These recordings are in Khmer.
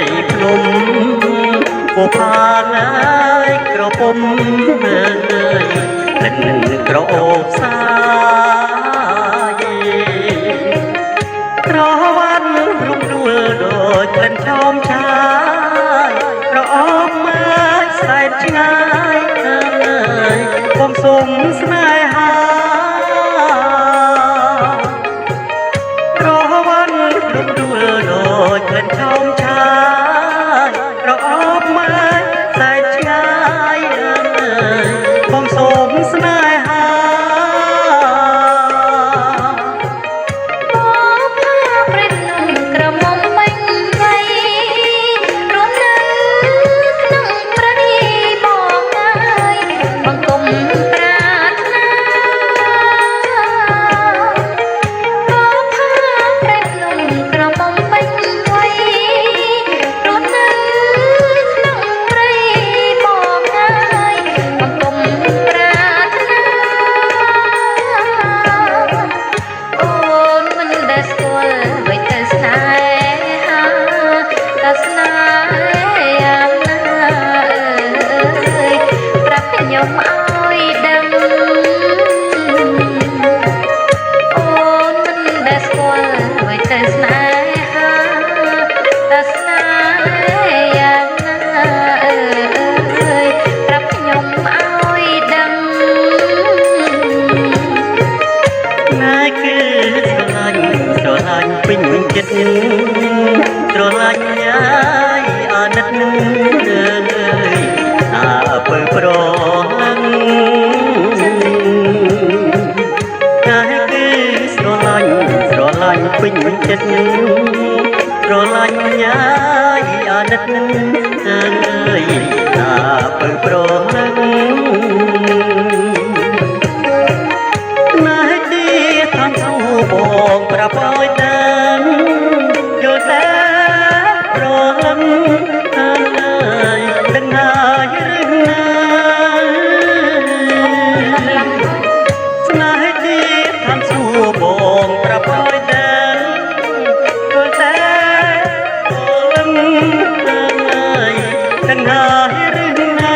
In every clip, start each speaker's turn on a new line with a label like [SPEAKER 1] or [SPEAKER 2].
[SPEAKER 1] យភ្នំពផាណាយក្រពុំមើលក្លិនក្រអូបសាយក្រវ៉ាន់រុំដួលដូចក្លិនឆោមឆាយក្រអូបមើលសែនឆ្ងាយខ្ញុំសុំស្នេហាក្រវ៉ាន់រុំដួលដូចក្លិនឆោមឆាយក្រអូបមើលសែនឆ្ងាយខ្ញុំសុំស្នេហា ពេញចិត្តស្រឡាញ់យាយអាណិតអាពើប្រហឹងតែគឺស្រឡាញ់ពេញចិត្តស្រឡាញ់យាយអាណិតអាពើប្រហឹងណែទីតាមសួរបងប្រាប់ឲ្យដឹងយល់តែប្រហឹងហើយដឹងហើយឬណាស្នេហ៍ទីតាមសួរបងប្រាប់ឲ្យដឹងយល់តែប្រហឹងហើយដឹងហើយឬណា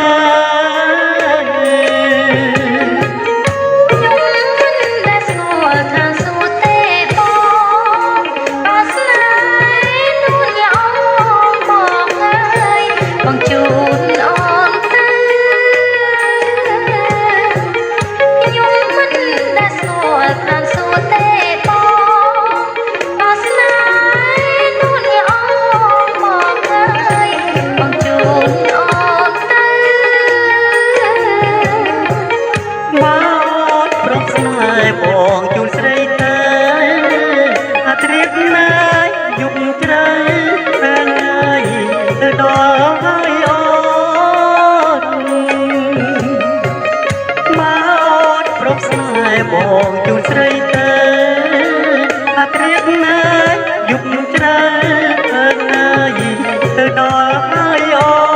[SPEAKER 1] បងជួនស្រីទៅអាត្រៀបណាយយុគជ្រៅហើយទៅដល់ហើយអូនមកអូនប្រពស្នេហ៍បងជួនស្រីទៅអាត្រៀបណាយយុគជ្រៅហើយទៅដល់ហើយអូន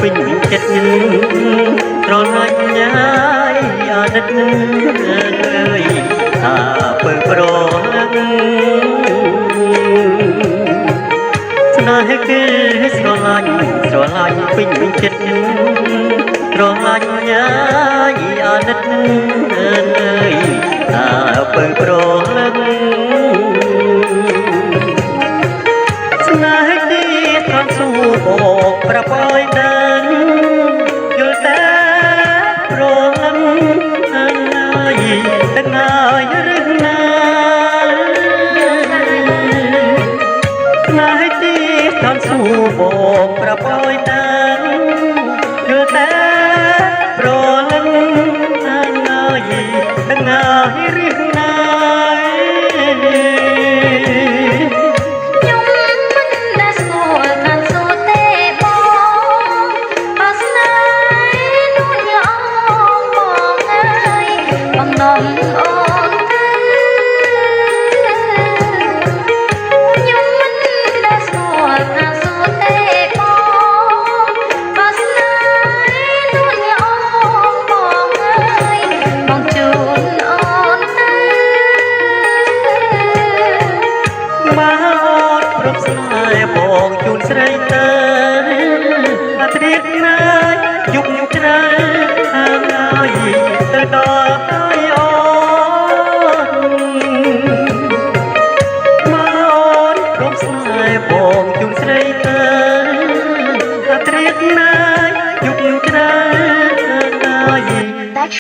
[SPEAKER 1] ពេញចិត្តស្រឡាញ់យាយអាណិតអើយអាពើប្រហឹងស្នេហ៍គឺស្រឡាញ់ពេញចិត្តស្រឡាញ់យាយអាណិតអើយអាពើប្រហឹង bộ pra bôi đơn yêu ta pro lắm ai từng ai rừng na nai ti tan su bộ